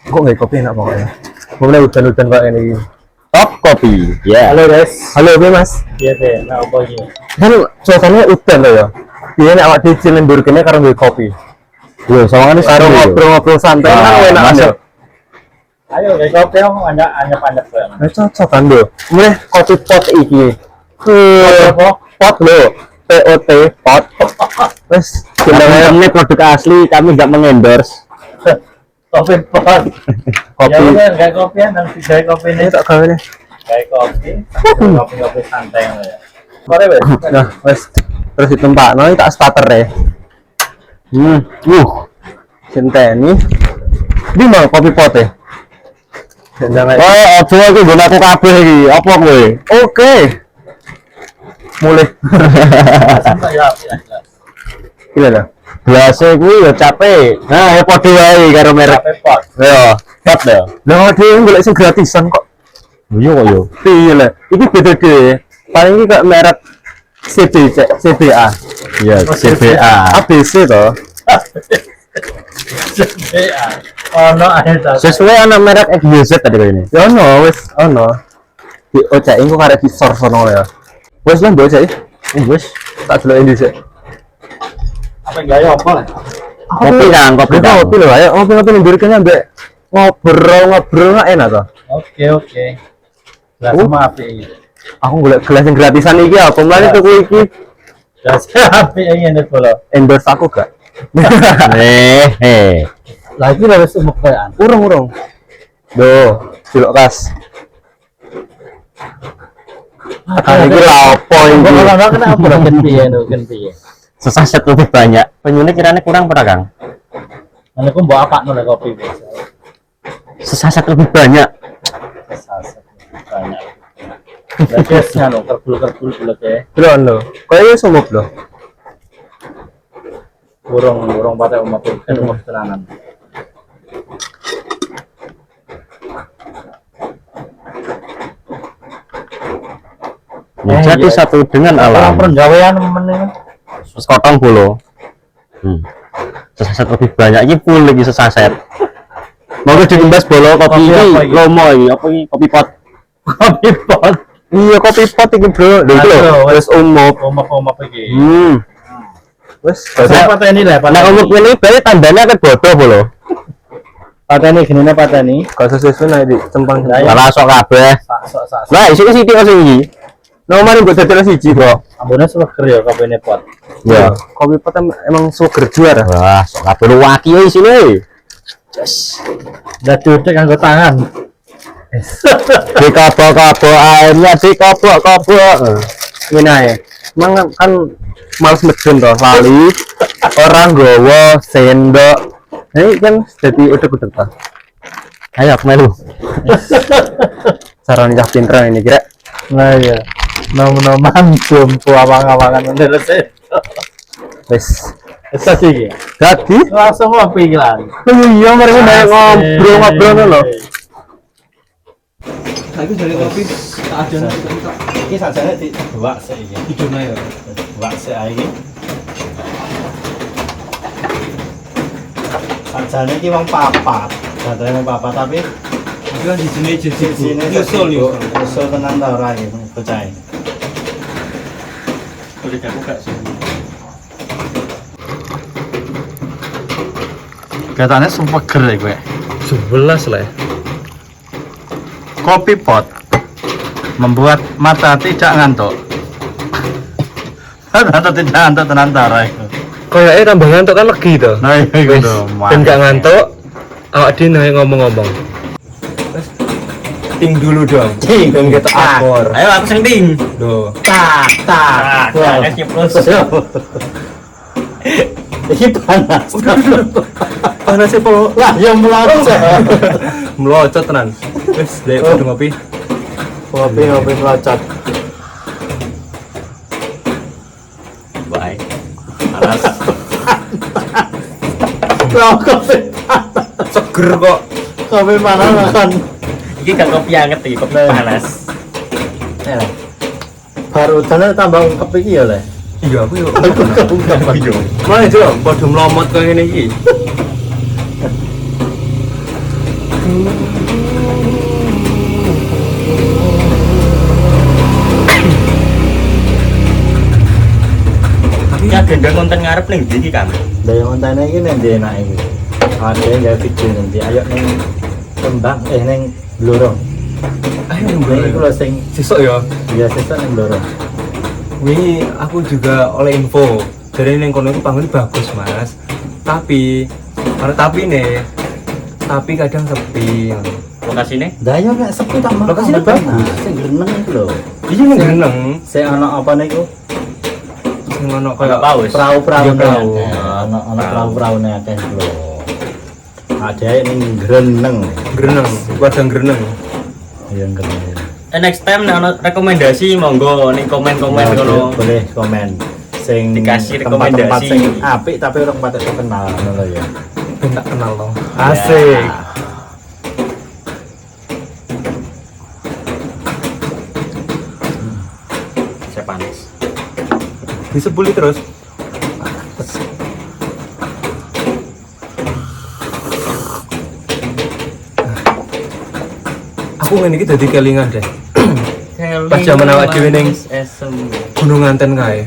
Kok nggak kopi enak pokoknya. Mulai hujan-hujan kayak ini. Top kopi. Ya. Halo guys. Halo Mas. Iya deh, nah apa ini? Kan suasananya hujan loh ya. Ini awak di Cilember kene karo nggo kopi. Yo, sawangane Karo ngobrol-ngobrol santai kan enak masuk. Ayo, guys, kopi yang anyep-anyep banget. Nah, cocok kan lho. Mulai kopi pot iki. Pot lho. POT pot. Wes, Ini produk asli, kami nggak mengendorse. Kopi pot. kopi. Ya udah, kayak kopi ya, nanti kayak kopi Ini ini. tak gawe nih. Kayak kopi santai ya. Kore wes. Nah, wes. Terus ditempakno iki tak starter ya. Senteni. Di mau kopi pot ya? Jangan. Oh, ojo iki nggon aku kabeh iki. Apa kowe? Oke. Mulai. Santai ya. Gila dah. Biasa kuwi ya capek. Nah, ya padha wae karo merek. Kopi pot. Yo, pot yo. Lah dhewe golek sing gratisan kok. Iya kok yo. Piye lah. Iki beda dhewe. Paling iki kok merek CBA. Iya, CBA. ABC toh. Ya. Oh no, ada. Sesuai anak merek XYZ tadi kali ini. Ya ono wis ono. Di OCI engko karek di source ono ya. Wis lah mbok OCI. Wis. Tak delok ini sik. Apa enggak ya apa lah? Kopi Kang, kopi Kang. Kopi lho, ayo ngopi-ngopi ning mburi kene ambek ngobrol enak toh. Oke. Lah sama api ini. Aku golek gelas yang gratisan iki apa mlane tuku iki. Lah api ini nih kalau. Endorse aku gak? Lah iki lho wis umuk kayak. Urung. Duh, cilok kas. Tekan iki lha opo iki? Kalau kenapa lho kan piye. Sesaset lebih banyak. Penyulik kiranya kurang pada Kang. Nek ku mbok apakno lek kopi biasa. Sesaset lebih banyak. Saset banyak. Lah kesnya lho kerbul bulat ya. Delok lho. Kaya wis umuk lho. Burung pada umat kan umat tenanan. Menjadi satu dengan alam. Pergawean meneh. Sekotong bolo. Sesaset lebih banyak. Ini full lagi sesaset. Mau diimbas bolo kopi Kopi apa ini ini? lomo ini. Apa ini? Kopi pot. Kopi pot. Iya kopi pot iki, Bro. Lho iki lho, wis umuk. Omah iki. Wis Saya pateni lah, Nah umuk ini berarti tandanya kan bodoh bolo. pateni genine pateni. gak sesuai nek di cempang. Lah, iya. Salah sok kabeh. Sak. Nah, isi sithik sing iki. Nomor mbok dadel siji kok. Ambune seger ya kopine pot. Ya. Kopi pot emang sugar juara. Wah, sok kabeh lu waki ya isine. Lah duduk nganggo tangan. Dikobok-kobok airnya dikobok-kobok. Ngene ae. Emang kan males medun toh, lali. Orang gowo sendok. Ini kan jadi udah toh. Ayo aku melu. Cara nikah pinter ini kira. Nah iya. Nom-noman jumpo awang-awangan mendeles. Wis. Itu sih. Dadi Langsung ngopi lan. iya mereka udah ngobrol lho. Aku dari kopi tak ada Iki sajane di dua sik iki. hidupnya ya. Dua sik ae iki. Sajane iki wong papat. Sajane wong papat tapi Aku kan di sini jadi sini nyusul yo. Nyusul tenan ta ora iki bocah. Boleh aku gak sih. Katanya sumpah seger ya gue. 11 lah. Kopi pot membuat mata tidak ngantuk. Mata tidak ngantuk tenan ta ora iku. Kayaknya tambah ngantuk kan legi to. Nah iku Wis, lho. dan gak ngantuk. Awak dhewe ngomong-ngomong. Ting dulu dong. Ting. Dan kita akor. Ayo aku sing ding. Loh. Tak. Nah, Ciprus. Iki panas. Panas sih po. Lah ya melocot. Melocot tenan. Wis, dek udah ngopi. Kopi melocot. Baik. Alas. Lah kopi. Seger kok. Kopi panas kan. Iki gak kopi anget iki, kopi panas. Baru udan tambah kopi iki ya le. Iya aku yo. Iya. Mana coba padha mlomot kaya ngene iki. Ya agenda konten ngarep ning ndi iki kan? Daya kontene iki nek ndi enake iki. Ada yang gawe video nanti ayo ning Kembang ning Blorong. Ayo Ini iku lho sing sesuk ya. biasa ning Blorong. Wingi aku juga oleh info dari neng kono itu panggung bagus mas, tapi kalau tapi kadang sepi. Lokasine? Daya nek sepi tak mau. Lokasinya bagus. Sing greneng iku lho. Iya neng geneng, Sing ana apa niku? sing ono Kayak kayak paus. Perahu-perahu Iya, perahu. ana perahu-perahu nek akeh lho. Ada ning greneng. geneng, wadang geneng. Iya greneng. Next time nek ono rekomendasi monggo ning komen-komen Ya, kono. boleh komen. Sing Dikasih tempat-tempat rekomendasi. sing apik tapi orang pada terkenal ngono lho ya. Ben tak kenal loh. Asik. Saya panas. Disebuli terus. Aku ngene iki dadi kelingan deh. Pas zaman awak dhewe ning Gunung Nganten kae.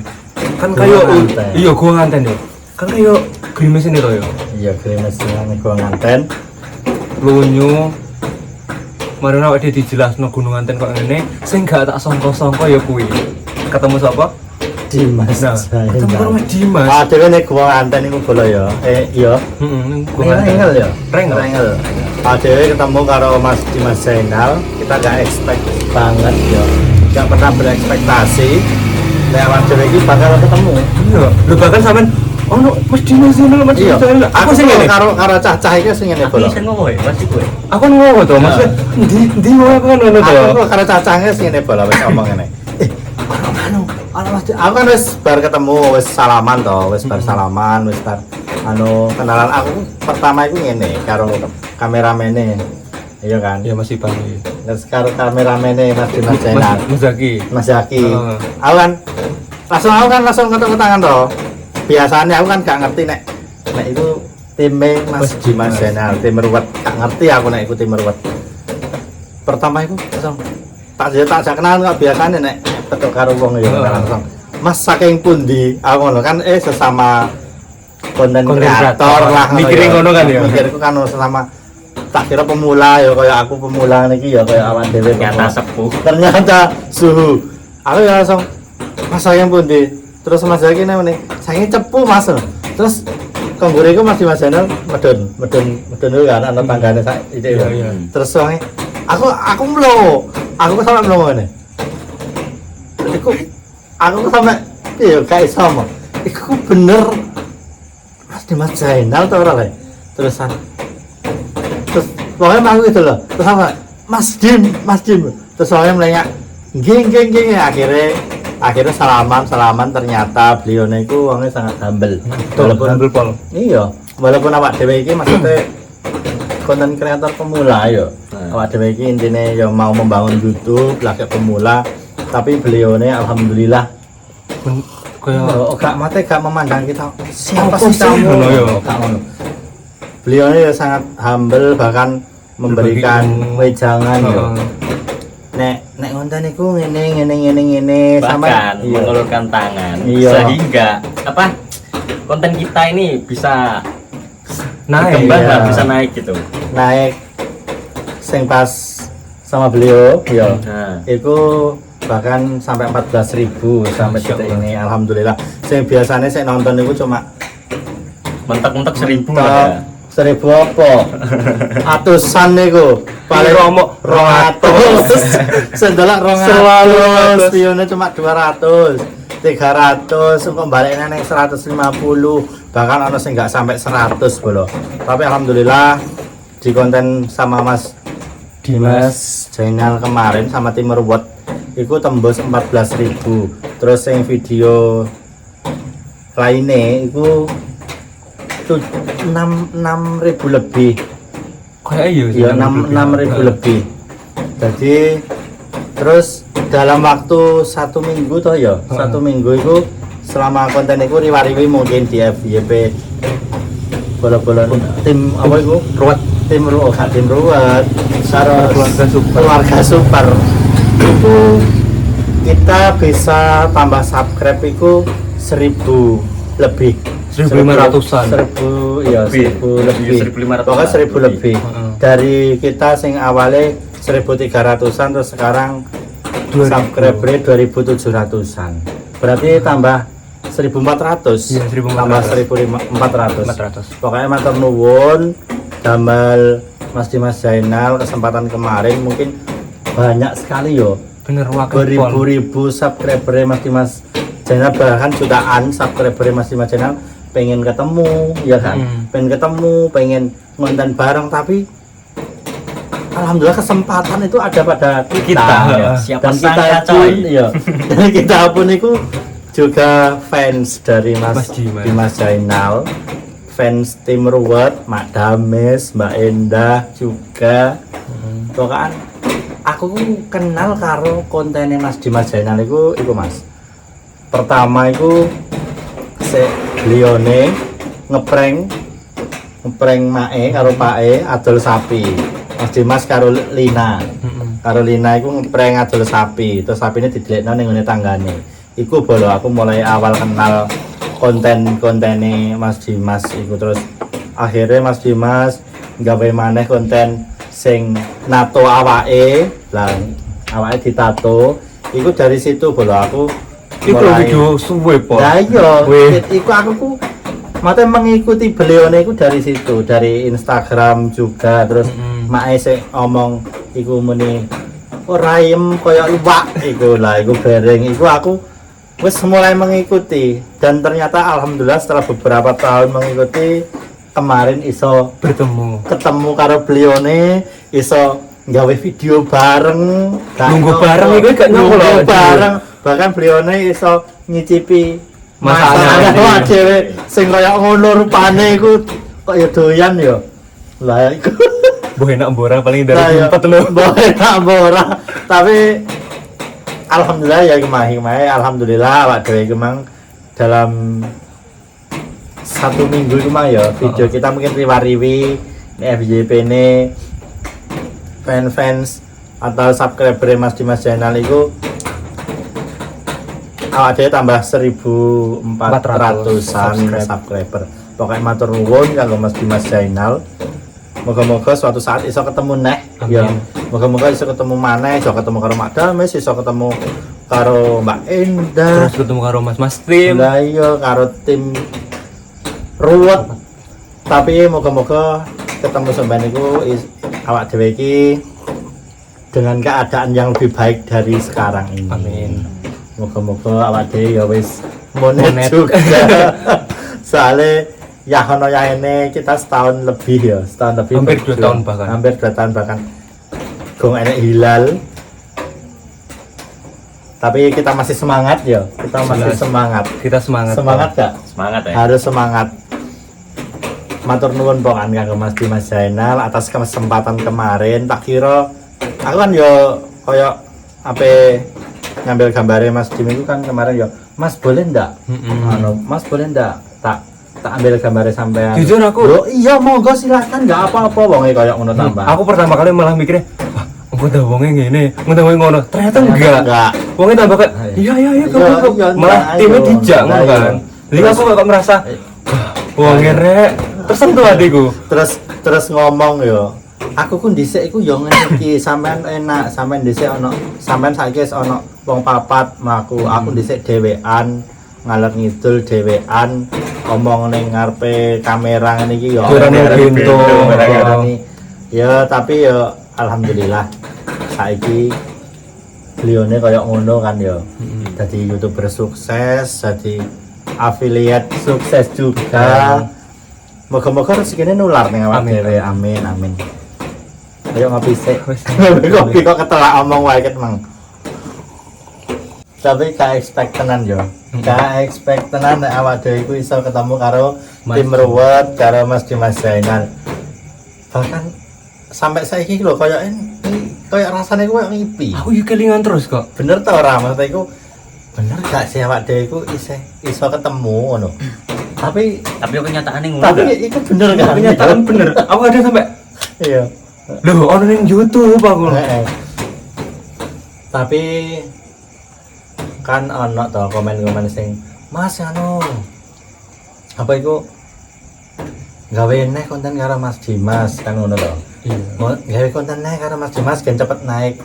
Kan kayo Gunung Nganten. iya gua nganten yo. Kan kayo grimis ini to yo. Iya, kremes nang gua nganten. Lunyu. Marina awake dhewe dijelasno Gunung Nganten kok ngene, sing gak tak sangka-sangka ya kuwi. Ketemu sapa? Dimas. Nah, ketemu karo Mas Dimas. Ah, dhewe nek gua nganten iku bola ya. Iya. Heeh, ning Gunung Gua Nganten. rengel ya. Rengel. Ah, dhewe ketemu karo Mas Dimas Zainal, kita gak expect banget ya. Gak pernah berekspektasi nek awak dhewe iki bakal ketemu. Iya, lho bahkan sampean ono Mas Dimas ini Mas Iya. Dimas. Aku sing ngene. karo cah-cah iki sing ngene Aku bola. sing ngomong ya, pasti gue. Aku ngono to, Mas. Ndi aku kan ngono to. Aku karo cah-cahnya sing ngene bola wis omong ngene. Ana Mas, aku kan wis bar ketemu, wis salaman to, wis bar salaman, wis bar kenalan aku pertama iku ngene karo kameramene. Iya kan? Ya masih Bang. Terus karo kameramene Mas Dimas Zainal. Mas Zaki. Mas Zaki. Heeh. Aku kan langsung ngetuk tangan to. Biasanya aku kan gak ngerti nek itu time Mas Dimas Zainal, tim Ruwet. Gak ngerti aku nek iku tim Ruwet. Pertama iku langsung tak kenal kok biasanya nek ketuk karo wong ya langsung. Mas saking pundi? Aku ngono kan sesama konten kreator lah. Mikirin ngono kan ya? Mikirku kan sesama tak kira pemula ya kayak aku pemula niki ya kayak awak dhewe Ternyata sepuh. ternyata suhu aku ya langsung Mas sayang pundi terus Mas Zaki nih saya cepu Mas terus kongguriku Mas Dimas Zainal medun dulu kan ana tanggane sak itu Iya, ya iya. terus soalnya aku mlo aku sampe mlo ngene aku sampe iya gak iso mo iku bener Mas Dimas Zainal to ora le terusan terus pokoknya aku gitu loh terus apa Mas Dim terus soalnya melengak geng akhirnya salaman ternyata beliau itu orangnya sangat humble Walaupun pol. iya walaupun awak dhewe iki maksudnya konten kreator pemula yo awak dhewe iki intinya ya mau membangun YouTube lagi pemula tapi beliau ini alhamdulillah Kayak gak memandang kita siapa Apa sih sih? kamu Ngono ya. Gak ngono. Beliau ini sangat humble bahkan memberikan Berbagi ilmu. wejangan yo. Heeh. Nek konten iku ngene Bahkan iya. mengulurkan tangan Iya. sehingga apa konten kita ini bisa naik. berkembang iya. lah, bisa naik gitu. Naik sing pas sama beliau yo. Nah, Itu bahkan sampai 14.000 sampai Masya detik Allah. ini alhamdulillah. Sing biasanya saya nonton itu cuma mentok-mentok 1000 mentok ada. 1000 apa? Atusan niku. Paling Romo 200. Sendelok 200. Spionnya cuma 200. 300 engko baliknya ning 150 bahkan ono sing enggak sampai 100 bolo. Tapi alhamdulillah di konten sama Mas Dimas Zainal kemarin sama tim Ruwet itu tembus 14.000. Terus yang video lainnya itu 6.000 lebih. Kayak Ya iya 6.000 lebih. Jadi terus dalam waktu 1 minggu toh ya, 1 minggu itu selama konten itu riwari mungkin di FYP bola-bola tim apa itu tim ruwet karo keluarga super itu kita bisa tambah subscribe itu 1000 lebih 1.500-an. 1000 iya 1000 lebih 1.500-an. pokoknya 1000 lebih Heeh. dari kita sing awalnya 1300-an terus sekarang 2000. subscriber 2700-an berarti tambah 1400 Iya, 1400. tambah 1400 400. pokoknya matur nuwun damel Mas Dimas Zainal kesempatan kemarin mungkin banyak sekali yo Bener wakil beribu-ribu subscriber Mas Dimas Zainal bahkan jutaan subscriber Mas Dimas Zainal pengen ketemu ya kan pengen ketemu pengen ngonten bareng tapi alhamdulillah kesempatan itu ada pada kita, Kita. Siapa dan kita sangka, pun coy. ya dan kita pun itu juga fans dari Mas Mas Dimas. Dimas Zainal fans tim Ruwet Mak Dames Mbak Endah juga pokoknya aku kenal karo kontennya Mas Dimas Zainal itu Mas pertama itu belione ngeprank Mae karo Pae adol sapi Mas Dimas karo Lina Carolina itu ngeprank adol sapi terus sapine didelekno ning ngene tanggane iku bolo aku mulai awal kenal konten-kontene Mas Dimas iku terus akhirnya Mas Dimas gawe maneh konten sing nato awake lah awake ditato iku dari situ bolo aku Iku video suwe po. nah iya Wih. iku aku ku mate mengikuti beliaunya iku dari situ dari Instagram juga terus Mae sing ngomong iku muni ora ayem koyo iwak iku lah iku bareng iku aku wis mulai mengikuti dan ternyata alhamdulillah setelah beberapa tahun mengikuti kemarin iso ketemu karo belione iso gawe video bareng Nunggu bareng iku gak nyongko lho. nunggu bareng bahkan belione iso nyicipi Masakan masakan dhewe sing kaya ngono rupane iku kok ya doyan ya lah iku Boh enak mbora paling Nah, dari ya, 4 lho. boleh tak boleh tapi alhamdulillah ya kemahi alhamdulillah awak dhewe kemang dalam 1 minggu kemang ya video kita mungkin riwariwi FYP ini fans atau subscriber Mas Dimas Zainal itu awak dhewe tambah 1400-an subscriber pokoknya matur nuwun kanggo Mas Dimas Zainal moga-moga suatu saat iso ketemu neh ya moga-moga iso ketemu maneh iso ketemu karo Mak Dames iso ketemu karo Mbak Endah Terus ketemu karo Mas Tim. lah iya karo tim Ruwet tapi moga-moga ketemu sampean iku awak dhewe iki dengan keadaan yang lebih baik dari sekarang ini Amin. moga-moga awak dhewe ya wis monet Monet. juga soalnya ya ono ya ini kita setahun lebih Hampir 2 tahun bahkan. hampir 2 tahun bahkan gong enek hilal tapi kita masih semangat ya kita masih semangat Kita semangat. gak? Semangat ya. Harus semangat matur nuwun pokokan kanggo Mas Dimas Zainal atas kesempatan kemarin tak kira aku kan yo koyo ape ngambil gambarnya Mas Dim itu kan kemarin yo Mas boleh ndak Mas boleh ndak tak ambil gambarnya sampean Jujur aku- Loh, iya monggo silakan nggak apa-apa wonge koyo ngono tambah Aku pertama kali malah mikirnya, wah, engko dah wonge ngene, engko dah wonge ngono. Ternyata enggak. Wonge tambah kayak, iya Iya, kok. iya, Malah enggak, timnya ayo. dijak ngono Ayo. kan. Jadi aku kok merasa, wah, wonge rek, tersentuh hatiku. terus ngomong yo aku ku dhisik iku yo ngene iki sampean enak sampean dhisik ono sampean saiki wis ono wong papat mlaku aku dhisik dhewean ngalor ngidul dhewean ngomong ning ngarepe kamera ngene iki yo Barane bento. ya tapi yo alhamdulillah saiki belione kaya ngono kan yo jadi YouTuber sukses jadi affiliate sukses juga moga-moga rezekinya nular nih awak Amin. dhewe amin amin ayo ngopi sik Wes. kopi kok ketelak omong wae ket mang tapi gak expect tenan yo gak expect tenan nek awak dhewe iku iso ketemu karo Mas tim Ruwet karo Mas Dimas Zainal bahkan sampai saiki lho koyo rasane koyo ngipi Aku yo kelingan terus kok. bener ta ora maksudnya iku bener gak sih awak dhewe iku iso ketemu ngono tapi Tapi kenyataannya ngono. tapi itu bener kan Kenyataan bener. Aku ada sampai Iya. Loh, ono ning YouTube aku. Heeh. Tapi kan ono to komen-komen sing Mas anu apa iku gawe neh konten karo Mas Dimas kan ngono to. Iya. Mau gawe konten neh karo Mas Dimas gen cepet naik.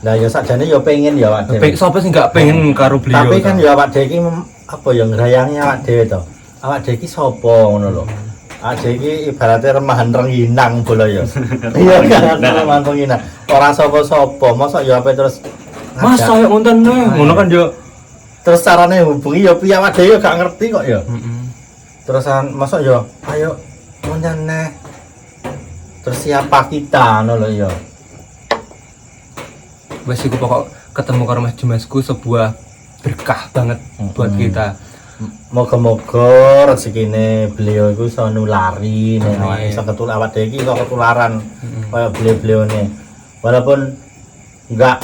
Lah ya sakjane ya pengen ya awak dhewe. Sapa sing gak pengen karo beliau? Tapi kan ya awak dhewe iki apa ya ngrayangi awak dhewe to. Awak dhewe iki sapa ngono lho. Awak dhewe iki ibaratnya remahan rengginang bola ya. Iya kan remahan rengginang. Ora sapa-sapa, mosok ya ape terus Mas saya ngonten ngono kan yo. terus carane hubungi ya piye awak dhewe gak ngerti kok ya. Terusan masuk ya ayo konten neh. Terus siapa kita ngono lho ya. Wes iku pokok ketemu karo Mas Dimasku sebuah berkah banget buat kita. Moga-moga rezekine beliau iku iso nulari nek awake iso awak dhewe iki iso ketularan kaya beliau-beliaune. Walaupun enggak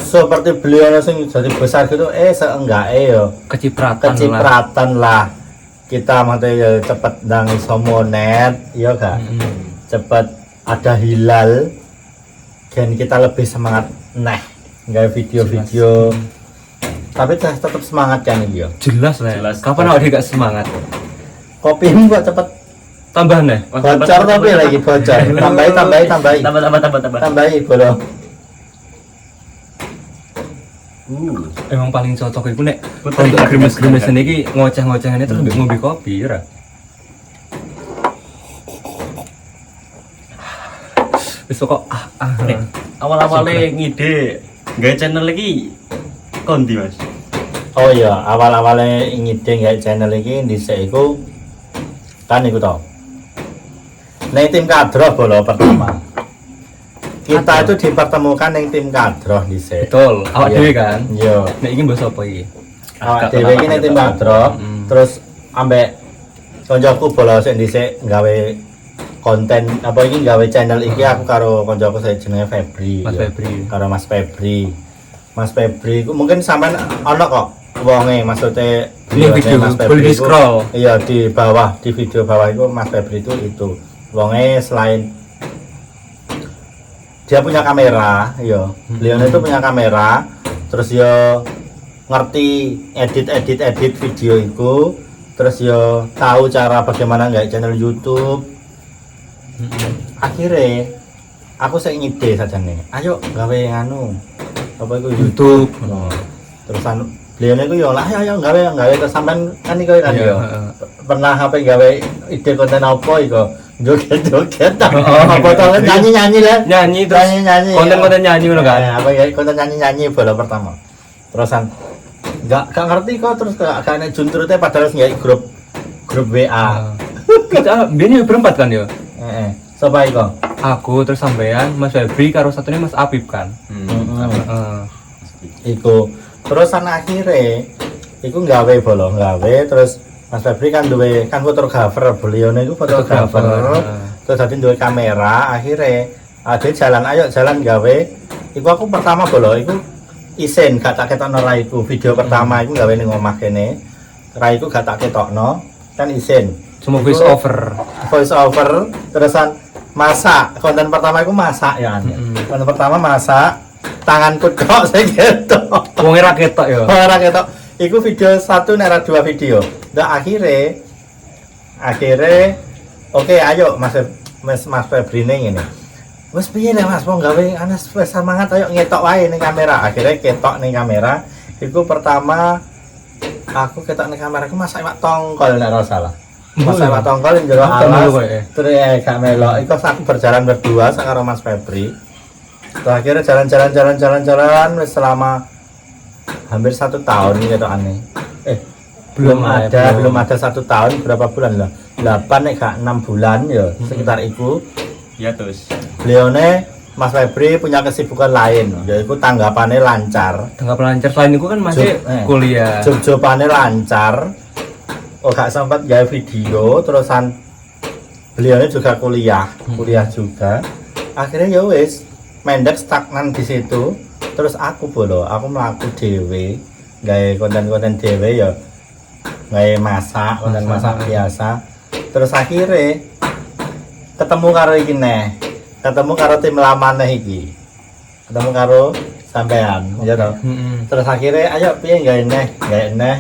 seperti beliau sing jadi besar gitu seenggaknya ya kecipratan lah kita mate ya cepet ndang iso monet ya gak cepet ada hilal dan kita lebih semangat nggak video-video tapi tetap semangat kan ya jelas lah kapan awak gak semangat kopimu kok cepet tambah nih bocor tapi lagi bocor tambahi boleh. Emang paling cocok iku nek untuk grimes-grimesan iki ngoceh-ngocehane terus mbek ngombe kopi ora. Wis kok Awal-awalnya ngide gawe channel iki kondi Mas. Oh iya, awal-awalnya ngide gawe channel iki dhisik iku kan iku to. Nek tim kadroh bola pertama. Kita itu dipertemukan yang tim kadroh dhisik. betul, awak dhewe kan. Iya. Nek iki mbok sapa iki? Awak dhewe iki nek tim kadroh terus ambek koncoku bola sing dhisik gawe konten apa iki gawe channel iki aku karo koncoku sing jenenge Febri. Mas ya. Febri. Karo Mas Febri. Mas Febri ku mungkin sampean ono kok wonge maksudnya Ini video boleh di scroll. Iya di bawah di video bawah itu Mas Febri itu wonge selain dia punya kamera, yo. Beliau itu punya kamera, terus yo ngerti edit video itu, terus yo tahu cara bagaimana nggak channel YouTube. Akhirnya aku saya ngide saja nih, ayo gawe anu, apa itu YouTube. Terusan beliau itu yo lah, ayo gawe terus sampean kan iku kan yo. Pernah apa gawe ide konten apa iku? Joget-joget apa to nyanyi-nyanyi lah Nyanyi terus nyanyi konten-konten nyanyi ngono kan. apa ya konten nyanyi-nyanyi bola pertama terusan gak ngerti kok terus gak nek juntrute padahal nggak grup WA Kita biyen berempat kan yo. sapa iku Aku terus sampean Mas Febri karo satunya Mas Apip kan. iku terusan akhirnya iku gawe terus Mas Febri kan duwe kan fotografer, beliau niku fotografer. Terus tadi duwe kamera, akhirnya ada jalan gawe. Iku aku pertama bolo, iku isin gak tak ketokno ra iku. Video pertama iku gawe ning omah kene. Ra iku gak tak ketokno, kan isin. Cuma voice over terusan masak. Konten pertama iku masak ya. Konten pertama masak, tanganku kok sing ketok. Wong ra ketok ya. Ora ketok. Iku video 1 nek 2 video. Nah akhirnya oke ayo Mas Febri ngene. Wes piye le Mas, wong gawe anes wis semangat ayo ngetok wae ning kamera. Akhirnya ketok ning kamera. Iku pertama aku ketok ning kamera aku masak iwak tongkol nek ora salah. Masak iwak tongkol ning jero alas. Terus gak melok. Iku aku berjalan berdua karo Mas Febri. Terus akhirnya jalan wis selama hampir 1 tahun gitu aneh. Belum ada 1 tahun, berapa bulan lah? 8 nek gak 6 bulan ya sekitar itu. Ya terus. Beliaunya Mas Febri punya kesibukan lain, yaitu tanggapannya lancar. Selain itu kan masih kuliah. Job-jobannya lancar. Oh gak sempat gawe video, terusan beliaunya juga kuliah juga. Akhirnya ya wis mendek stagnan di situ. Terus aku melaku dhewe gawe konten-konten dhewe ya gawe masak, konten masak biasa. Terus akhirnya ketemu karo iki neh ketemu karo tim lamane iki. Ketemu karo sampean, ya toh. Terus akhirnya ayo piye gawe neh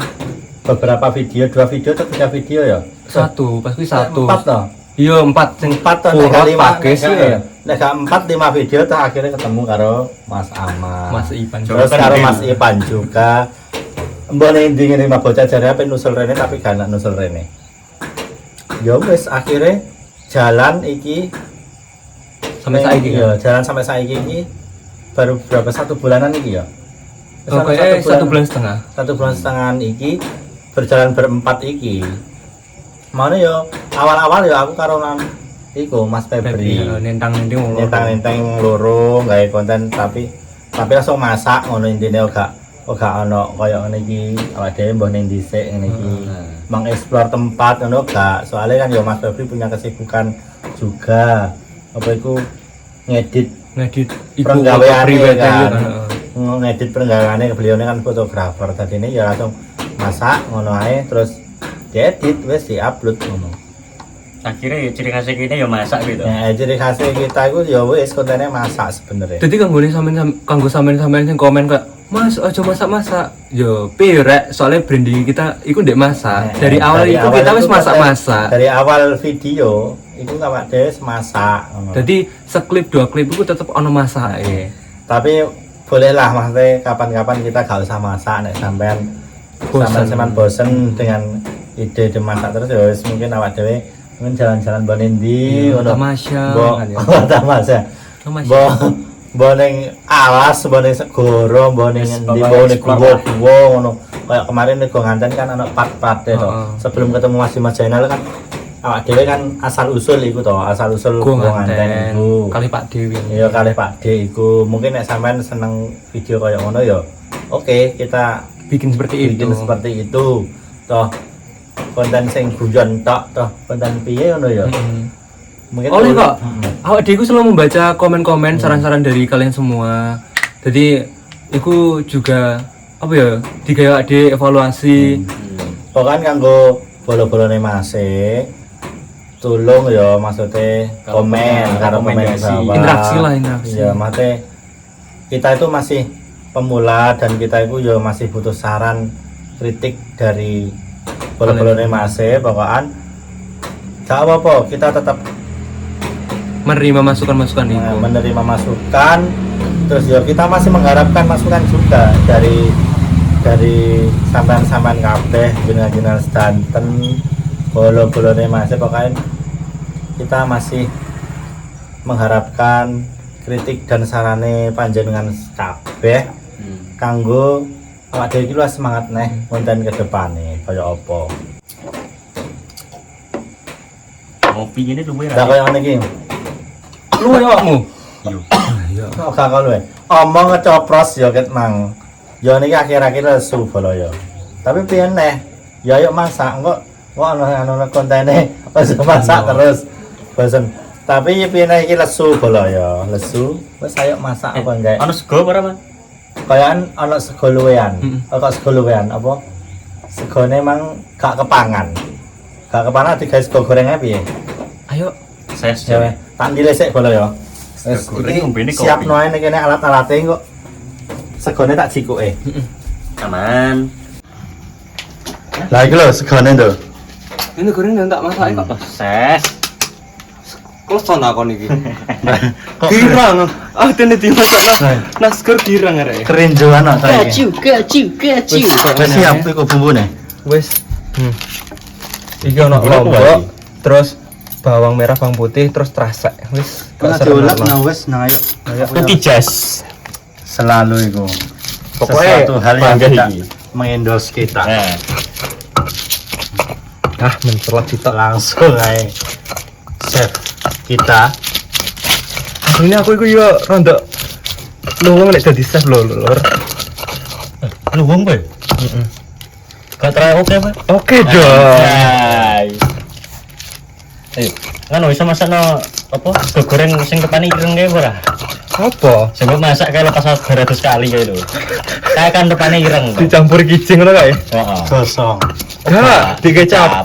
beberapa video, 2 video atau 3 video ya? Satu, pasti satu. 4 toh. Iya 4 sing 4 toh urut nek pakai sih ya. Nek gak 4 5 video tuh akhirnya ketemu karo Mas Aman. Mas Ipan. Terus karo Mas Ipan juga. Mbone ndi ngene mah bocah jare ape nusul rene tapi gak nusul rene. Ya wis akhirnya jalan iki Sampai saiki ya, jalan sampai saiki iki baru berapa 1 bulanan iki ya? Oke, 1 bulan setengah. 1 bulan setengah iki berjalan berempat iki. Mana yo awal-awal yo aku karo nang iku Mas Febri. Nentang-nentang loro gawe konten tapi langsung masak ngono intine gak ono koyo ngene iki awake dhewe mbah ning dhisik ngene iki. Mengeksplor tempat ngono gak. Soalnya kan yo Mas Febri punya kesibukan juga. Apa iku ngedit perenggaweane kan. Ngedit perenggaweane beliau kan fotografer. Tadi ini ya langsung masak ngono ae terus diedit wis di-upload ngono. Akhirnya ya ciri khasnya kita ya masak gitu. Ya ciri khasnya kita itu ya wis kontennya masak sebenarnya. Jadi kanggo sampean sing komen kayak Mas aja masak-masak. Yo piye rek soalnya branding kita iku ndek masak. Dari awal itu kita wis masak-masak. Dari awal video itu awak dhewe masak ngono. Jadi seklip 2 klip itu tetep ono masake. Tapi bolehlah maksudnya kapan-kapan kita gak usah masak nek sampean bosen dengan ide masak terus ya wis mungkin awak dhewe mungkin jalan-jalan mbok ndi ngono. Tamasya kan ya. Tamasya. Mbok ning alas, mbok ning segoro, mbok ning endi, mbok ning guwa ngono. Kayak kemarin nego nganten kan ana part-part to. Sebelum ketemu Mas Jainal kan awak dhewe kan asal usul iku to, asal usul gua nganten iku. Kali Pak Dewi. Iya kali Pak D iku. Mungkin nek sampean seneng video kayak ngono ya. Oke, kita bikin seperti itu. Toh konten sing guyon tok toh konten piye ngono ya. Mungkin oleh kok. Awak dhewe selalu membaca komen-komen saran-saran dari kalian semua. Jadi iku juga apa ya digawe ade evaluasi. Pokoknya kanggo bolo-bolone Masih tolong ya maksudnya komen karo komen bawah. Interaksi lah interaksi. Ya maksudnya kita itu masih pemula dan kita itu ya masih butuh saran kritik dari bolo-bolone Masih pokoknya gak apa-apa kita tetap menerima masukan-masukan itu. Menerima masukan terus ya kita masih mengharapkan masukan juga dari sampean-sampean kabeh jenengan sedanten bolo-bolone Masih pokoknya kita masih mengharapkan kritik dan sarane panjenengan kabeh kanggo awak dhewe iki luwih semangat neh konten ke depane kaya apa. Ngopi ini lumayan. Lah kaya ngene iki. Lu awakmu. Iya. Kok gak kono wae. Omong ngecopros ya ket mang. Ya niki akhir-akhir lesu bolo ya. Tapi piye neh? Ya ayo masak kok ana kontene wis masak terus. Bosen. Tapi piye neh iki lesu bolo ya. Lesu wis ayo masak apa enggak? Ana sego apa ora, Kayaan ana sego luwean. Kok sego luwean apa? Segone mang gak kepangan. Gak kepangan digawe sego gorengnya piye? Ayo Ses. Ya weh, tak dilesek bolo ya. Wis Goreng ngombene kopi. siap noe nek kene alat-alate kok. Segone tak jikuke. Aman. Lah iki lho segone to. ini goreng dan tak masak kok. Ses. Kleson aku niki. Girang. Ah dene dimasak nasgur girang arek. Kerinjuan kok iki. Gacu. Wis siap iku bumbune. Wis. Iki ono lombok, terus bawang merah, bawang putih, terus terasa. Wis. Kena diulek nah wis nah ayo. Tuki jas. Selalu iku. Pokoknya sesuatu hal yang bangga tidak iki. mengendos kita. Nah, Ah, mencelat kita. Langsung ae. Chef kita Ini aku iku yo rada luwung nek dadi chef lho, Lur. luwung kowe. Gak terlalu oke, Pak. Oke dong. Ayo, kan bisa masak no apa? Sego goreng sing tepane ireng kae ora? Apa? Sing masak kae lepas 200 kali kae lho. Kae kan tepane ireng. Dicampur kijing ngono kae. Heeh. gosong. Enggak, dikecap.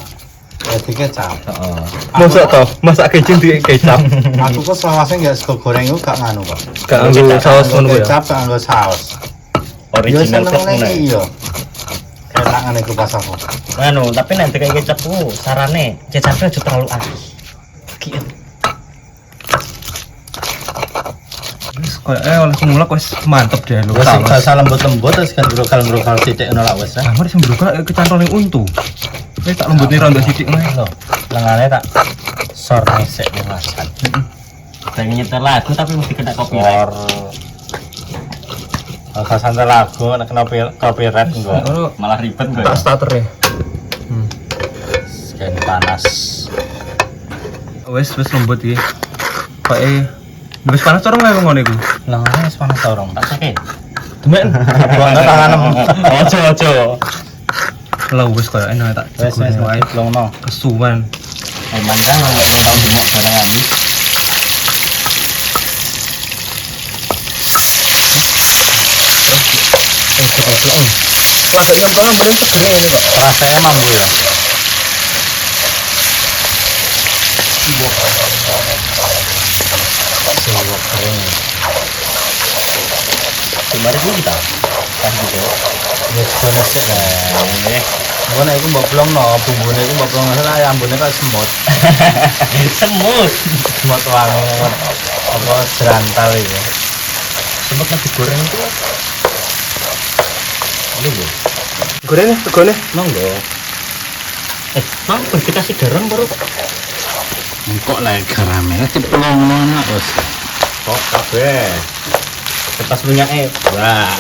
Jadi kecap. Heeh. Masak toh, masak kecap di kecap. Aku kok selawasnya nggak sego goreng itu gak nganu kok. Gak nganggo saus ngono ya. Kecap gak nganggo saus. Original Yo kok seneng ngono. iya. Enak ngene iku pas aku. Anu, tapi nanti kayak kecap ku sarane kecapnya aja terlalu akeh. Gitu. Wis langsung mulak wis mantep deh lu. Wes gak salah lembut-lembut terus kan brokal-brokal sithik ngono lak wes. Ah, mari sing brokol kecantol ning untu. Wis tak lembutne rondo sithik mah. Lho, lengane tak sor nesek wasan. Pengen nyetel lagu tapi mesti kena copyright. Kalau santai lagu nek kena copyright enggak. Ngono Malah ribet gue. tak starter ya. Sekian panas. Wis lembut iki. Pokoke wis panas orang lha ngono iku. Lengane wis panas orang. Tak sakit. Demen. Buangnya tanganem. Ojo. Lah wis koyo enak tak Wes jegone wae longno. kesuwen. Emang dah mau tau demok gorengan. Lah gak nyontol bener segene ini kok. Rasanya mampu ya. Siwak kering. Kemarin gue kita. Pas gitu. Ya sekolah sih lah. Mana iku mbok blongno, bumbune iku mbok blongno lah ambune kok semut. Semut. Semut wangi apa serantal itu. Semut kan digoreng itu. Ini gue. Goreng ya, tegone. Monggo. Mau dikasih garam baru. Kok lah garamnya diplongno nak wis. Kok kabeh. Kertas minyaknya. Wah.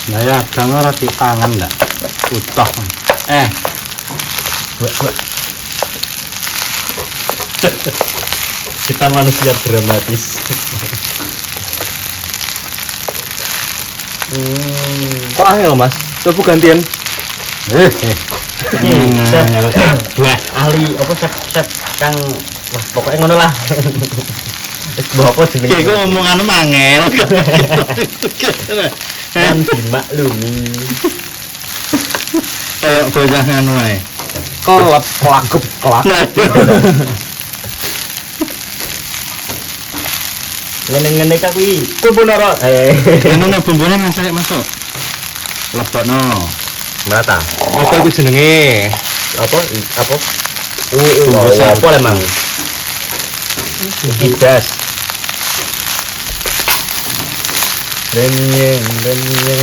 Nah ya, kadang ora di tangan ndak. Utuh. Buat. Kita manusia dramatis. Kok angel, Mas? Coba gantian. Wah, ahli apa chef kang wah, pokoknya ngono lah. Wis bawa apa jenenge? Iku omongan mangel. Kan dimaklumi. Kayak bocah nganu ae. Kelap, kelakup, kelak. Ngene-ngene ka kuwi. Kumpul naro. Ngono bumbune masak masuk. Lebokno. Merata. Apa iku jenenge? Apa? Bumbu sap. Apa emang? Idas. Renyeng.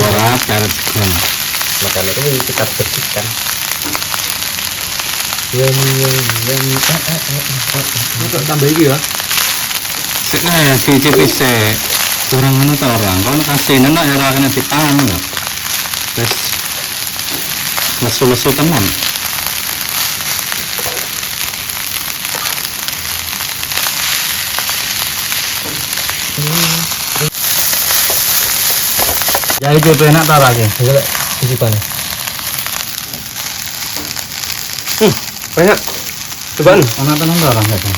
Ora karet kon. Makanya itu kita bersihkan. Kok tambah iki ya? Sik ya dicicipi sik. Kurang ngono ta orang. Kalau kasih nenek ya ora kena dipangan ya. Wes lesu-lesu tenan. Ya itu enak ta lagi. Iya lek sisipane. Banyak. Cobaan. Ana tenan ta orang kata.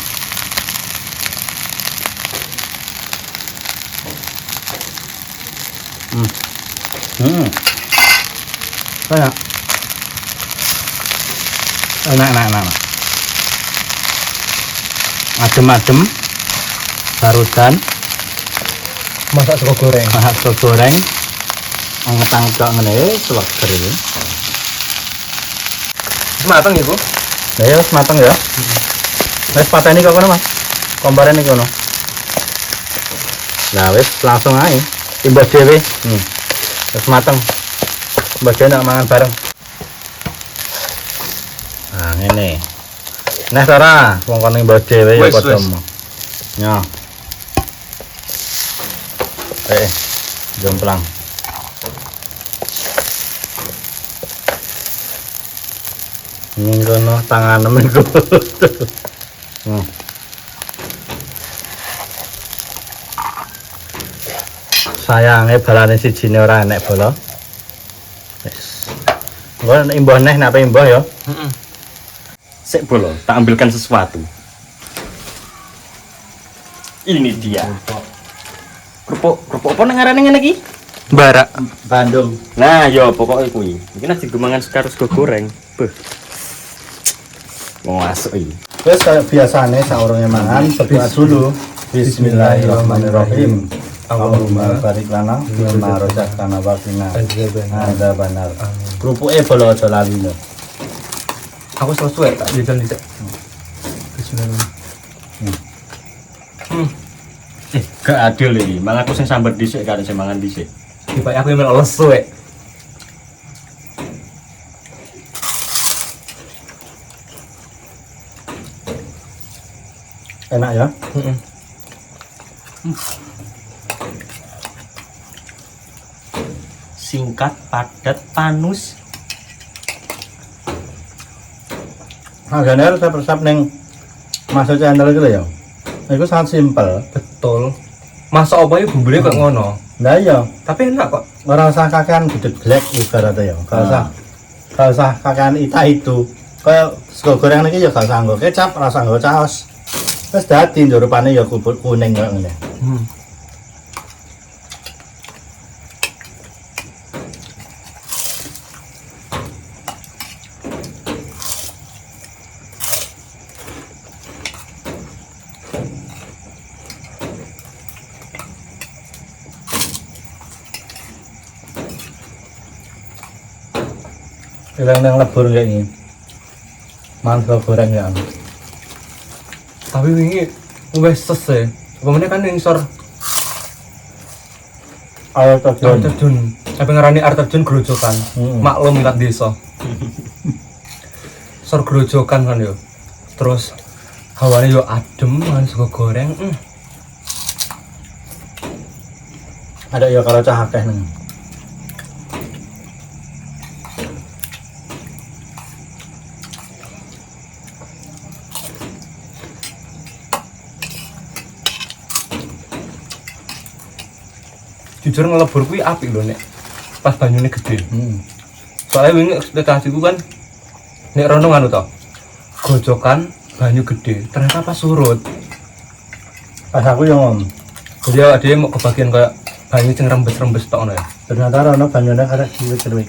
Banyak. Enak. Adem-adem. Barudan. Masak sego goreng. Masak sego goreng. Anget-anget ngene seger iki. Mateng iku. Lah ya wis mateng ya. Wis pateni kok kono, Mas. Komparen iki kono. Nah, wis langsung ae. Timbas dhewe. Wis mateng. Mbak dhewe nak mangan bareng. Nah, ngene. Nah, Tara, wong kono mbak dhewe ya Wis, padha. wis. Nyo. Jomplang. Ning kono tanganem iku. Sayange balane sijine ora enek bola. Wis. Engko nek imbah neh nek imbah ya. Sik bolo, tak ambilkan sesuatu. Ini dia. Kerupuk apa nang ngarane ngene iki? Barak. Bandung. Nah, yo pokoknya kuwi. Iki nasi gemangan karo sego goreng. Beh. Mau masuk iki. Terus kayak biasanya saurungnya mangan berdoa dulu. Bismillahirrahmanirrahim. Allahumma barik lana fima razaqtana wa qina adzabannar. Krupuke bolo aja lali lho. Aku sesuai tak jajan dhisik. Bismillahirrahmanirrahim. Gak adil iki. Malah aku sing sambat dhisik karo sing mangan dhisik. Tiba aku yang lesu Enak ya? Singkat, padat, panus. Harganya harus resep neng Mas Channel gitu ya. Itu sangat simpel. Betul. Masa apa ya bumbunya kok ngono? Nah iya, Tapi enak kok. ora usah kakean gede glek ibaratnya ya. Gak usah kakean itu. Kayak sego goreng niki ya gak usah nggo kecap, ora usah nggo caos. Terus dadi njurupane ya kuning kaya ngene. Ilang nang lebur kayak gini. Mangga goreng ya. Tapi wingi wis selesai. Pemene kan ning sor Ayo air terjun. terjun. Tapi ngarani air terjun grojokan. Maklum kat desa. Sor grojokan kan yo. Terus hawane yo adem kan sego goreng. Ada ya kalau cah akeh nang. Jujur ngelebur kuwi apik lho nek pas banyune gede. Soalnya wingi ekspektasiku kan nek rono anu to. Gojokan banyu gede, ternyata pas surut. Pas aku yang ngom. Jadi awak dhewe mau kebagian kayak banyu sing rembes-rembes tok ngono ya. Ternyata rono banyune arek cilik-cilik.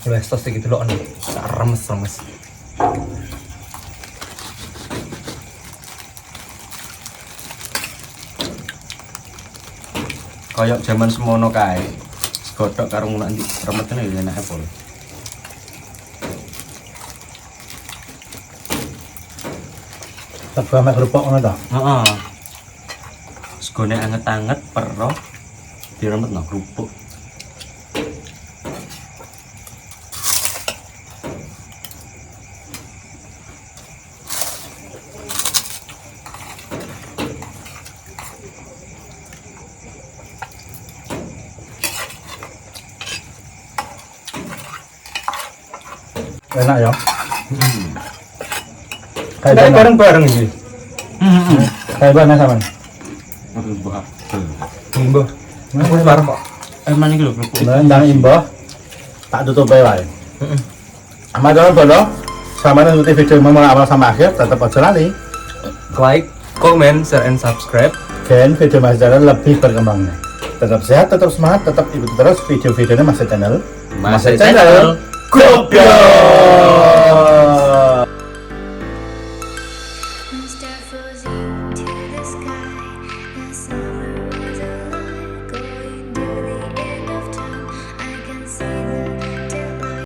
Mulai stos iki delok anu, remes-remes. Kayak zaman semono kae. Godhok karo ngunak ndi remetene ya enak pol. Tebu ame kerupuk ngono ta. Heeh. Segone anget-anget pero diremetno kerupuk. Enak ya. Kayak bareng-bareng iki. Kayak mana sama? Mbah. Aku bareng kok. Emang iki lho kerupuk. Ndang imbah. Tak tutup bae wae. Amal bolo. Sama nonton video mulai awal sampai akhir, tetap aja lali. Like, comment, share, and subscribe. Dan video Mas Channel lebih berkembang. Tetap sehat, tetap semangat, tetap ikuti terus video-videonya Mas Channel. Mas Channel. Goblok.